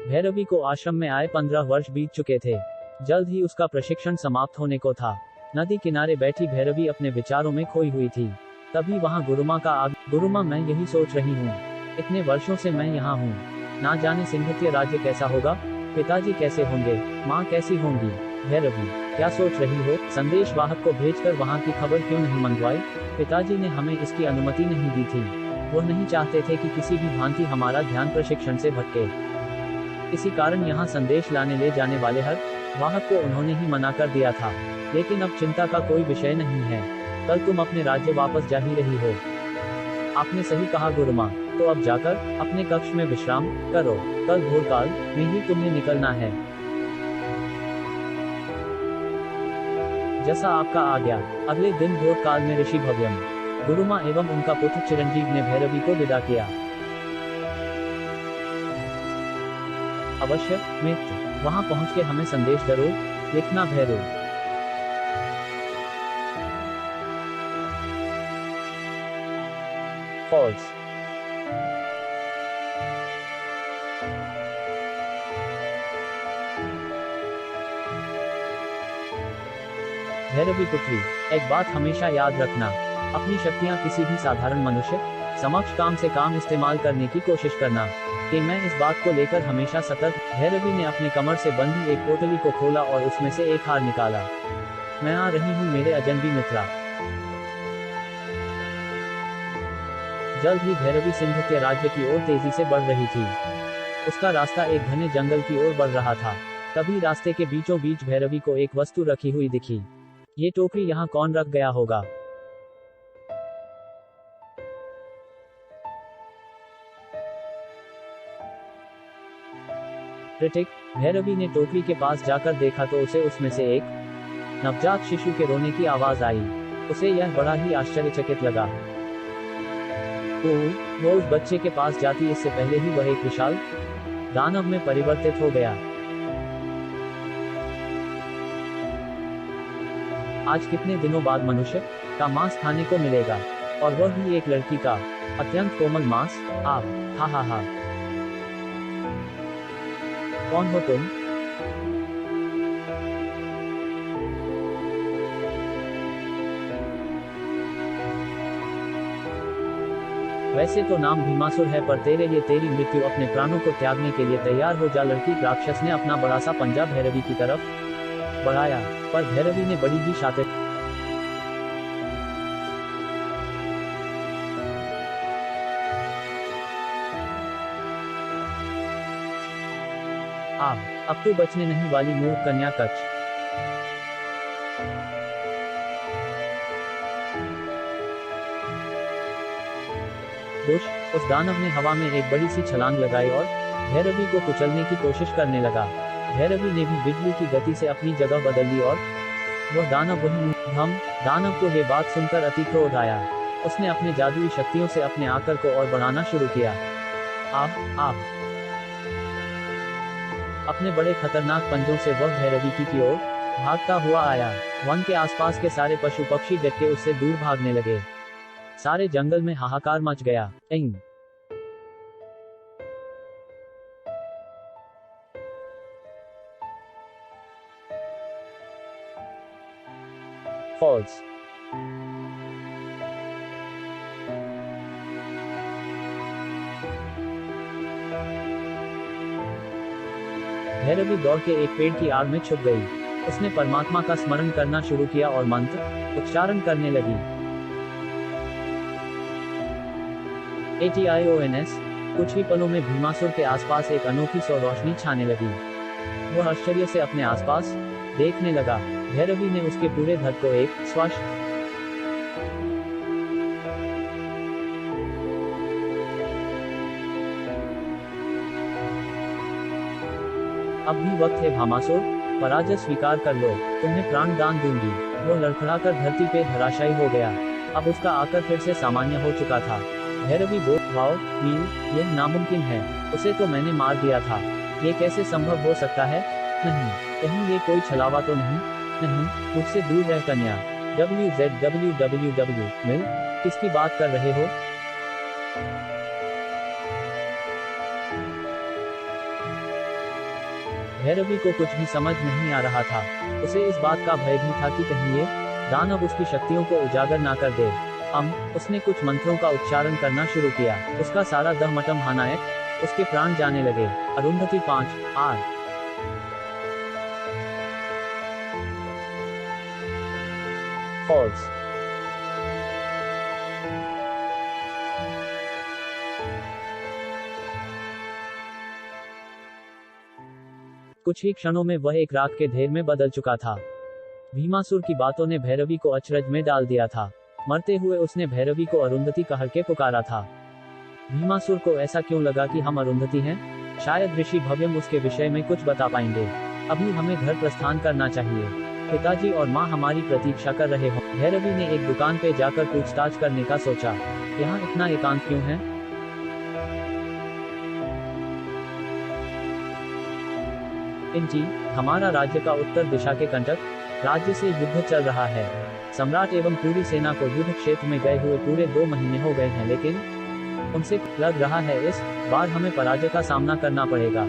भैरवी को आश्रम में आए 15 वर्ष बीत चुके थे। जल्द ही उसका प्रशिक्षण समाप्त होने को था। नदी किनारे बैठी भैरवी अपने विचारों में खोई हुई थी। तभी वहां गुरुमा का गुरुमा, मैं यही सोच रही हूँ, इतने वर्षों से मैं यहाँ हूँ, ना जाने सिंहत्य राज्य कैसा होगा, पिताजी कैसे होंगे, माँ कैसी होंगी। भैरवी, क्या सोच रही हो? संदेश वाहक को भेजकर वहाँ की खबर क्यों नहीं मंगवाई? पिताजी ने हमें इसकी अनुमति नहीं दी थी। वो नहीं चाहते थे कि किसी भी भांति हमारा ध्यान प्रशिक्षण से भटके। इसी कारण यहाँ संदेश लाने ले जाने वाले हर वाहक को उन्होंने ही मना कर दिया था। लेकिन अब चिंता का कोई विषय नहीं है। कल तुम अपने राज्य वापस जा ही रही हो। आपने सही कहा गुरुमा, तो अब जाकर अपने कक्ष में विश्राम करो। कल भोरकाल में ही तुम्हें निकलना है। जैसा आपका आज्ञा। अगले दिन भोरकाल में ऋषि भव्यम, गुरुमा एवं उनका पुत्र चिरंजीव ने भैरवी को विदा किया। अवश्य मित्र, वहां पहुंच के हमें संदेश जरूर लिखना। भैरव। फॉल्स। भैरवी पुत्री, एक बात हमेशा याद रखना, अपनी शक्तियां किसी भी साधारण मनुष्य समक्ष काम से काम इस्तेमाल करने की कोशिश करना कि मैं इस बात को लेकर हमेशा सतर्क। भैरवी ने अपने कमर से बंधी एक पोटली को खोला और उसमें से एक हार निकाला। मैं आ रही हूँ मेरे अजनबी मित्रा। जल्द ही भैरवी सिंह के राज्य की ओर तेजी से बढ़ रही थी। उसका रास्ता एक घने जंगल की ओर बढ़ रहा था। तभी रास्ते के बीचों बीच भैरवी को एक वस्तु रखी हुई दिखी। ये टोकरी यहाँ कौन रख गया होगा? क्रिटिक। भैरवी ने टोकरी के पास जाकर देखा तो उसे उसमें से एक नवजात शिशु के रोने की आवाज आई। उसे यह बड़ा ही आश्चर्यचकित लगा। वो उस बच्चे के पास जाती इससे पहले ही वह एक विशाल दानव में परिवर्तित हो गया। आज कितने दिनों बाद मनुष्य का मांस खाने को मिलेगा, और वह भी एक लड़की का अत्यंत कोमल मांस। आप हा हा हा। कौन हो तुम? वैसे तो नाम भीमासुर है, पर तेरे लिए तेरी मृत्यु, अपने प्राणों को त्यागने के लिए तैयार हो जा। लड़की राक्षस ने अपना बड़ा सा पंजा भैरवी की तरफ बढ़ाया, पर भैरवी ने बड़ी ही शातिर अब तो बचने नहीं वाली मूर्ख कन्या कच्छ। उस दानव ने हवा में एक बड़ी सी छलांग लगाई और भैरवी को कुचलने की कोशिश करने लगा। भैरवी ने भी बिजली की गति से अपनी जगह बदल ली और वह दानव वही हम। दानव को यह बात सुनकर अति क्रोध आया। उसने अपने जादुई शक्तियों से अपने आकर को और बढ़ाना शुरू किया। आप अपने बड़े खतरनाक पंजों से वह भैरवी की ओर भागता हुआ आया। वन के आसपास के सारे पशु पक्षी डर के उससे दूर भागने लगे। सारे जंगल में हाहाकार मच गया। फॉल्स। भैरवी दौड़ के एक पेड़ की आड़ में छुप गई। उसने परमात्मा का स्मरण करना शुरू किया और मंत्र उच्चारण करने लगी। ATIONS। कुछ ही पलों में भीमासुर के आसपास एक अनोखी सौ रोशनी छाने लगी। वह आश्चर्य से अपने आसपास देखने लगा। भैरवी ने उसके पूरे धड़ को एक स्पर्श अब भी वक्त है भामासुर, पराजय स्वीकार कर लो, तुम्हें प्राण दान दूंगी। वो लड़खड़ाकर धरती पे धराशायी हो गया। अब उसका आकर फिर से सामान्य हो चुका था। भैरवी वाओ मील, यह नामुमकिन है। उसे तो मैंने मार दिया था। ये कैसे संभव हो सकता है? नहीं, कहीं ये कोई छलावा तो नहीं? नहीं, मुझसे दूर रह कन्या। WZWWW मिल, किसकी बात कर रहे हो? भैरवी को कुछ भी समझ नहीं आ रहा था। उसे इस बात का भय भी था कि कहीं ये दानव उसकी शक्तियों को उजागर ना कर दे। उसने कुछ मंत्रों का उच्चारण करना शुरू किया। उसका सारा दहमटम हानायक, उसके प्राण जाने लगे। Arundhati 5 are falls. कुछ ही क्षणों में वह एक राख के ढेर में बदल चुका था। भीमासुर की बातों ने भैरवी को अचरज में डाल दिया था। मरते हुए उसने भैरवी को अरुंधति कह के पुकारा था। भीमासुर को ऐसा क्यों लगा कि हम अरुंधति हैं? शायद ऋषि भव्यम उसके विषय में कुछ बता पाएंगे। अभी हमें घर प्रस्थान करना चाहिए। पिताजी और माँ हमारी प्रतीक्षा कर रहे हों। भैरवी ने एक दुकान पे जाकर पूछताछ करने का सोचा। यहाँ इतना एकांत क्यों है? इंची, हमारा राज्य का उत्तर दिशा के कंटक राज्य से युद्ध चल रहा है। सम्राट एवं पूरी सेना को युद्ध क्षेत्र में गए हुए पूरे 2 महीने हो गए हैं, लेकिन उनसे लग रहा है इस बार हमें पराजय का सामना करना पड़ेगा।